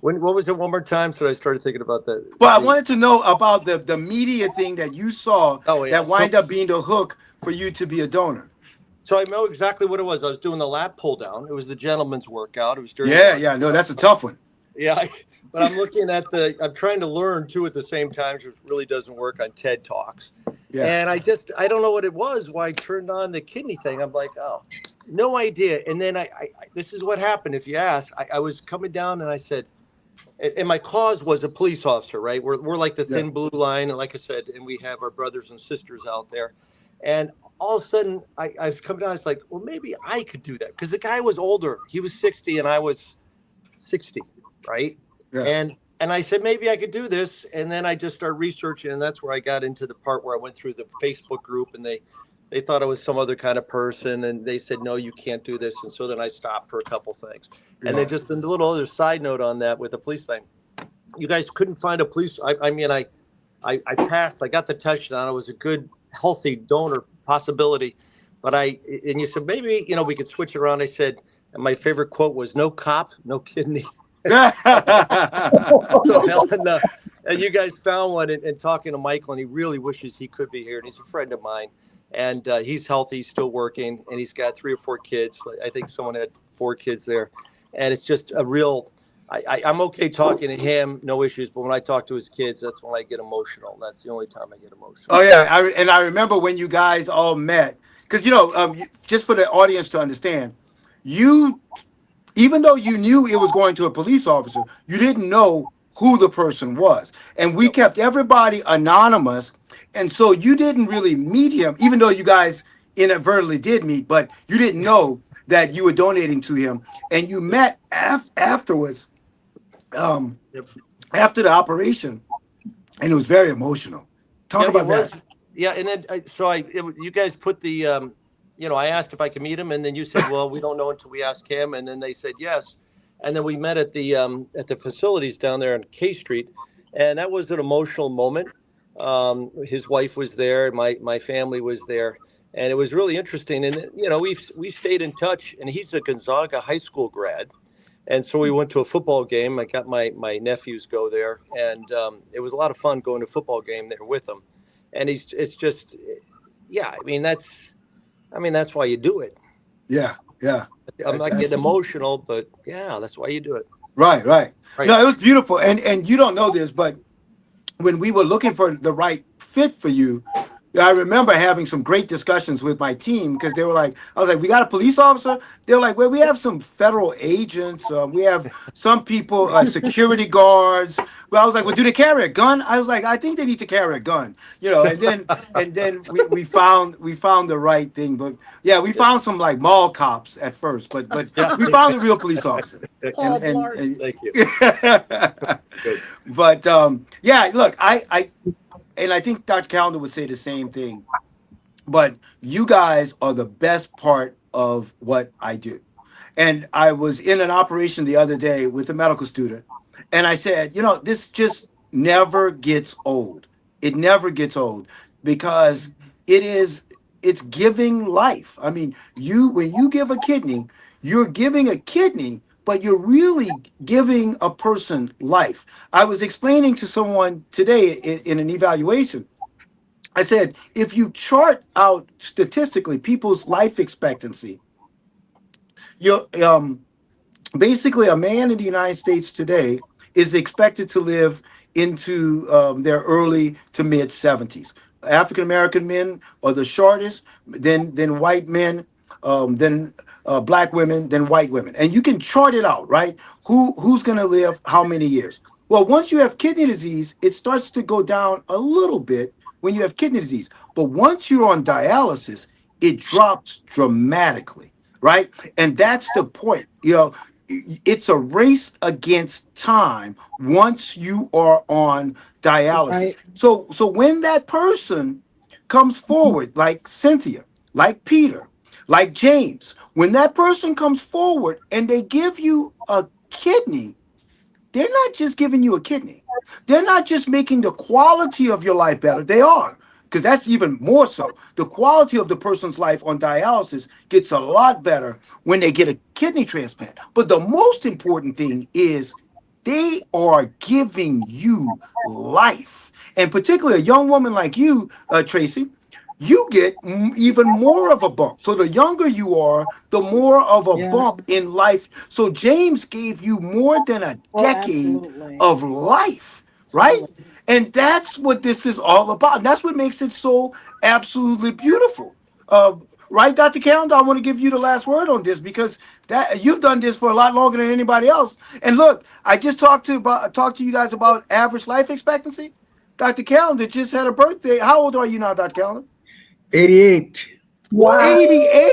what was it one more time? So I started thinking about that. Well, I wanted to know about the media thing that you saw that wind up being the hook for you to be a donor. So I know exactly what it was. I was doing the lat pull down. It was the gentleman's workout. It was during. Yeah. No, that's a tough one. Yeah, but I'm looking at I'm trying to learn too at the same time, which really doesn't work on TED Talks. Yeah. And I don't know what it was, why I turned on the kidney thing. I'm like, oh, no idea. And then I this is what happened. If you ask, I was coming down and I said, and my cause was a police officer, right? We're like the thin blue line. And like I said, and we have our brothers and sisters out there. And all of a sudden I was coming down. I was like, well, maybe I could do that. Because the guy was older. He was 60 and I was 60. Right. Yeah. And I said, maybe I could do this. And then I just started researching. And that's where I got into the part where I went through the Facebook group and they thought I was some other kind of person. And they said, no, you can't do this. And so then I stopped for a couple things. Yeah. And then just a little other side note on that with the police thing. You guys couldn't find a police. I mean, I passed. I got the touchdown. It was a good, healthy donor possibility. But and you said, maybe, you know, we could switch it around. I said, and my favorite quote was, no cop, no kidney. And you guys found one and talking to Michael, and he really wishes he could be here. And he's a friend of mine, and he's healthy, he's still working, and he's got 3 or 4 kids. I think someone had 4 kids there. and it's just a real. I'm okay talking to him, no issues. But when I talk to his kids, that's when I get emotional. That's the only time I get emotional. Oh yeah, I remember when you guys all met, because just for the audience to understand, you, even though you knew it was going to a police officer, you didn't know who the person was, and we kept everybody anonymous, and so you didn't really meet him, even though you guys inadvertently did meet, but you didn't know that you were donating to him, and you met afterwards. Yep. After the operation, and it was very emotional. Talk about that. Yeah, and then you guys put the, I asked if I could meet him, and then you said, well, we don't know until we ask him, and then they said yes, and then we met at the facilities down there on K Street, and that was an emotional moment. His wife was there, my family was there, and it was really interesting. And we stayed in touch, and he's a Gonzaga High School grad. And so we went to a football game. I got my nephews go there, and it was a lot of fun going to a football game there with him. And it's just, yeah. That's why you do it. Yeah. I'm not getting emotional, but yeah, that's why you do it. Right. No, it was beautiful, and you don't know this, but when we were looking for the right fit for you, I remember having some great discussions with my team, because they were like, I was like, we got a police officer? They were like, well, we have some federal agents. We have some people, security guards. Well, I was like, well, do they carry a gun? I was like, I think they need to carry a gun, and then we found the right thing. But yeah, we found some like mall cops at first, but we found a real police officer. And Thank you. Good. But yeah, look, and I think Dr. Callender would say the same thing, but you guys are the best part of what I do. And I was in an operation the other day with a medical student, and I said, this just never gets old. It never gets old, because it's giving life. I mean, when you give a kidney, you're giving a kidney, but you're really giving a person life. I was explaining to someone today in an evaluation. I said, if you chart out statistically people's life expectancy, basically a man in the United States today is expected to live into their early to mid 70s. African American men are the shortest, then white men, then black women, then white women, and you can chart it out, right? Who's going to live how many years? Well, once you have kidney disease, it starts to go down a little bit when you have kidney disease, but once you're on dialysis, it drops dramatically, right? And that's the point. It's a race against time once you are on dialysis. Right. So when that person comes forward, like Cynthia, like Peter, like James, when that person comes forward and they give you a kidney, they're not just giving you a kidney. They're not just making the quality of your life better. They are, because that's even more so. The quality of the person's life on dialysis gets a lot better when they get a kidney transplant. But the most important thing is they are giving you life. And particularly a young woman like you, Tracy, you get even more of a bump. So the younger you are, the more of a bump in life. So James gave you more than a decade of life, right? And that's what this is all about. And that's what makes it so absolutely beautiful. Right, Dr. Callender? I want to give you the last word on this, because that you've done this for a lot longer than anybody else. And look, I just talked to you guys about average life expectancy. Dr. Callender just had a birthday. How old are you now, Dr. Callender? 88. Wow. 88.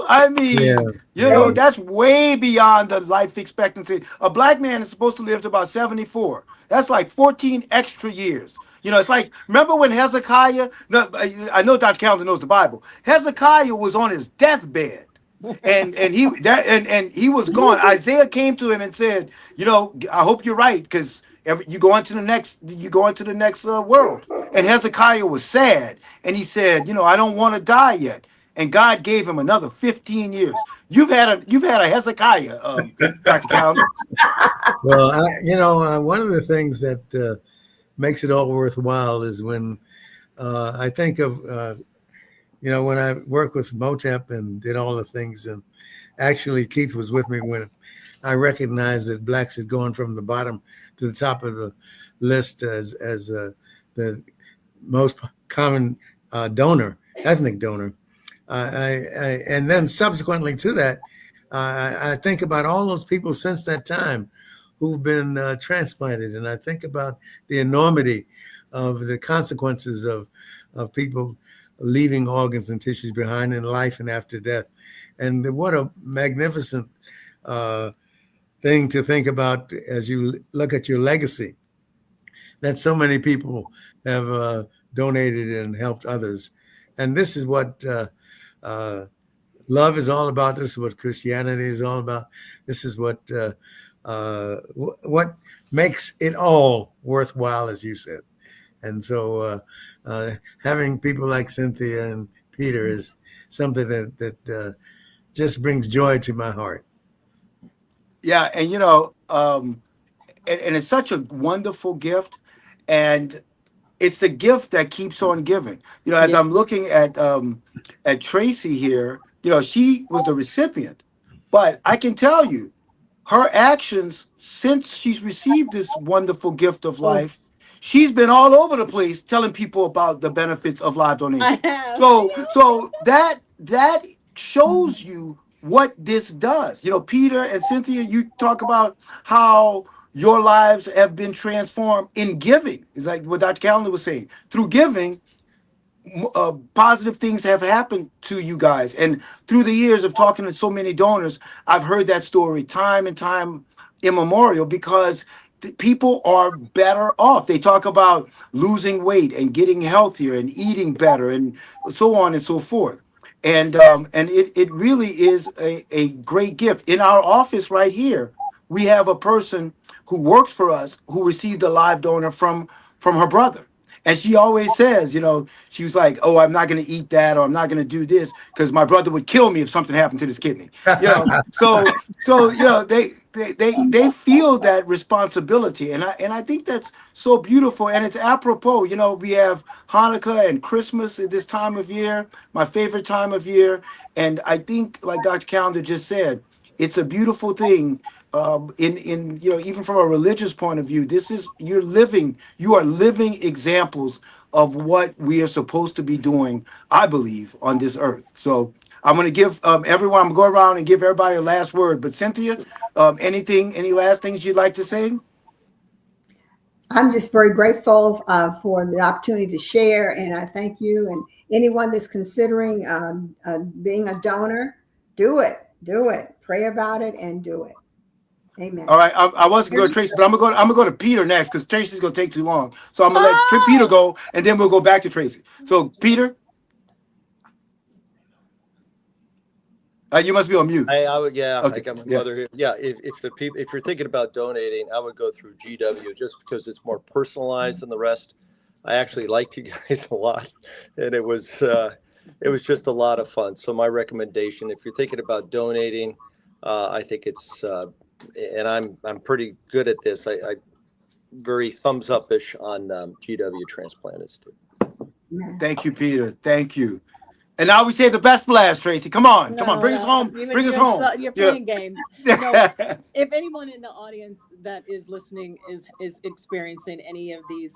I mean, that's way beyond the life expectancy. A black man is supposed to live to about 74. That's like 14 extra years. It's like, remember when Hezekiah, I know Dr. Callender knows the Bible. Hezekiah was on his deathbed. And he was gone. Isaiah came to him and said, I hope you're right, because you go into the next world. And Hezekiah was sad, and he said, I don't want to die yet. And God gave him another 15 years. You've had a Hezekiah, Dr. Callender. Well, one of the things that makes it all worthwhile is when I think of when I worked with MOTEP and did all the things, and Actually, Keith was with me when I recognized that blacks had gone from the bottom to the top of the list as the most common donor, ethnic donor. And then subsequently to that, I think about all those people since that time who've been transplanted, and I think about the enormity of the consequences of people leaving organs and tissues behind in life and after death. And what a magnificent thing to think about as you look at your legacy, that so many people have donated and helped others. And this is what love is all about. This is what Christianity is all about. This is what makes it all worthwhile, as you said. And so having people like Cynthia and Peter is something that just brings joy to my heart. Yeah, and and it's such a wonderful gift, and it's the gift that keeps on giving. As Yeah. I'm looking at Tracy here, she was the recipient, but I can tell you, her actions since she's received this wonderful gift of life, she's been all over the place telling people about the benefits of live donation. I have. So that shows you what this does. Peter and Cynthia, you talk about how your lives have been transformed in giving. It's like what Dr. Callender was saying. Through giving, positive things have happened to you guys. And through the years of talking to so many donors, I've heard that story time and time immemorial, because people are better off. They talk about losing weight and getting healthier and eating better and so on and so forth. And it really is a great gift. In our office right here, we have a person who works for us who received a live donor from her brother. And she always says, she was like, "Oh, I'm not going to eat that, or I'm not going to do this because my brother would kill me if something happened to this kidney." So they feel that responsibility, and I think that's so beautiful, and it's apropos. We have Hanukkah and Christmas at this time of year, my favorite time of year, and I think, like Dr. Callender just said, it's a beautiful thing. In even from a religious point of view, you are living examples of what we are supposed to be doing, I believe, on this earth. So I'm going to give everyone, I'm going to go around and give everybody a last word. But Cynthia, any last things you'd like to say? I'm just very grateful for the opportunity to share, and I thank you. And anyone that's considering being a donor, do it. Pray about it and do it. Amen. All right, I wasn't going to Tracy, but I'm gonna go to Peter next because Tracy's going to take too long. So I'm going to let Peter go, and then we'll go back to Tracy. So Peter, you must be on mute. I would, yeah. Okay, I got my yeah. mother here. Yeah, if you're thinking about donating, I would go through GW just because it's more personalized than the rest. I actually liked you guys a lot, and it was just a lot of fun. So my recommendation, if you're thinking about donating, I think it's and I'm pretty good at this. I very thumbs up-ish on GW Transplanteds too. Thank you, Peter. Thank you. And now we say the best for last, Tracy. Come on, bring us home. Bring us home. You're playing games. If anyone in the audience that is listening is experiencing any of these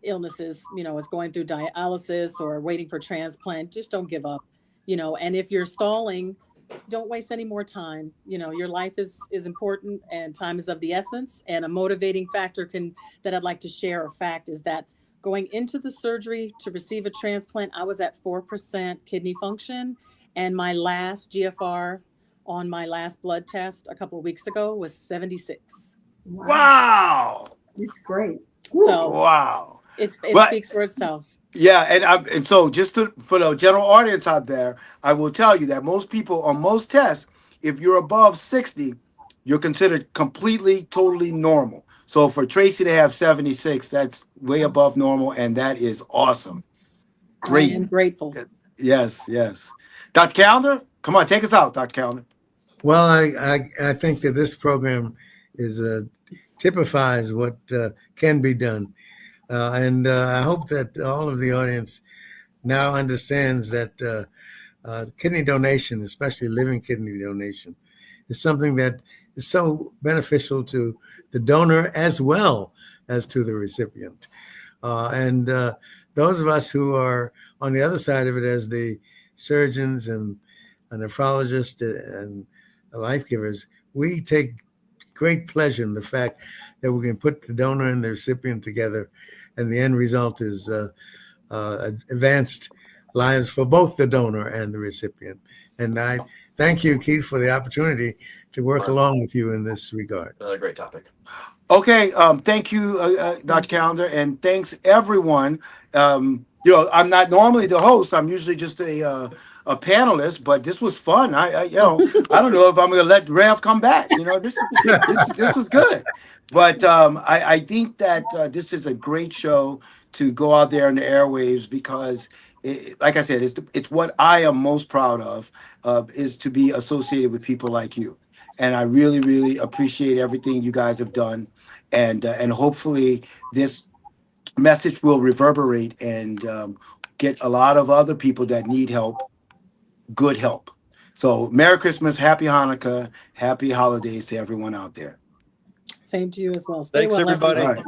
illnesses, is going through dialysis or waiting for transplant, just don't give up. And if you're stalling, don't waste any more time. Your life is important and time is of the essence. And a motivating factor that I'd like to share, a fact, is that going into the surgery to receive a transplant, I was at 4% kidney function, and my last GFR on my last blood test a couple of weeks ago was 76. Wow. It's great. So wow. It speaks for itself. Yeah, and so just for the general audience out there, I will tell you that most people on most tests, if you're above 60, you're considered completely, totally normal. So for Tracy to have 76, that's way above normal, and that is awesome. Great. I am grateful. Yes. Dr. Callender, come on, take us out, Dr. Callender. Well, I think that this program typifies what can be done. And I hope that all of the audience now understands that kidney donation, especially living kidney donation, is something that is so beneficial to the donor as well as to the recipient. And those of us who are on the other side of it as the surgeons and nephrologists and life givers, we take great pleasure in the fact that we can put the donor and the recipient together, and the end result is advanced lives for both the donor and the recipient. And I thank you, Keith, for the opportunity to work along with you in this regard. Another great topic. Okay, thank you, Dr. Calendar, and thanks everyone. I'm not normally the host. I'm usually just a panelist, but this was fun. I don't know if I'm going to let Rev come back. This was good. But I think that this is a great show to go out there in the airwaves because, like I said, it's what I am most proud of is to be associated with people like you. And I really, really appreciate everything you guys have done. And hopefully this message will reverberate and get a lot of other people that need help, good help. So Merry Christmas, Happy Hanukkah, Happy Holidays to everyone out there. Same to you as well. Stay Thanks, well, everybody. All right.